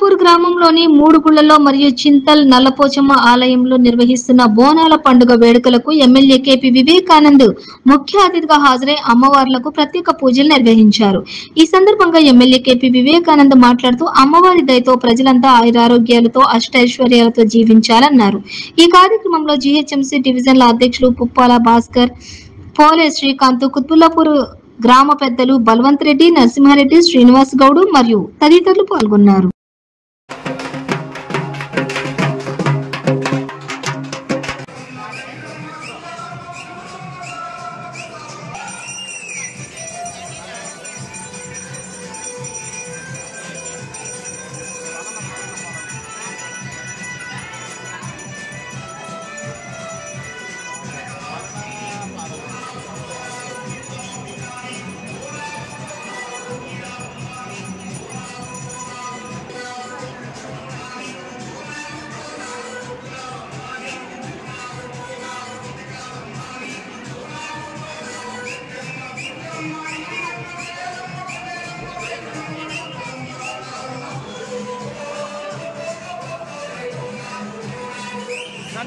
కుత్బుల్లాపూర్ గ్రామంలోని మూడు గుళ్లలో మరియు చింతల్ నల్లపోచమ్మ ఆలయంలో నిర్వహిస్తున్న బోనాల పండుగ వేడుకలకు ఎమ్మెల్యే కేపీ వివేకానంద్ ముఖ్య అతిథిగా హాజరై అమ్మవార్లకు ప్రత్యేక పూజలు నిర్వహించారు. ఈ సందర్భంగా ఎమ్మెల్యే కేపీ వివేకానంద్ మాట్లాడుతూ అమ్మవారి దయతో ప్రజలంతా ఆయురారోగ్యాలతో అష్టైశ్వర్యాలతో జీవించాలన్నారు. ఈ కార్యక్రమంలో జీహెచ్ఎంసీ డివిజన్ల అధ్యక్షులు పుప్పాల భాస్కర్, పోలే శ్రీకాంత్, కుత్బుల్లాపూర్ గ్రామ పెద్దలు బల్వంత్ రెడ్డి, నరసింహారెడ్డి, శ్రీనివాస్ గౌడ్ మరియు తదితరులు పాల్గొన్నారు.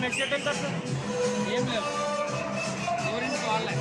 నెక్స్ట్ ఏం లేదు ఎవరింటి వాళ్ళే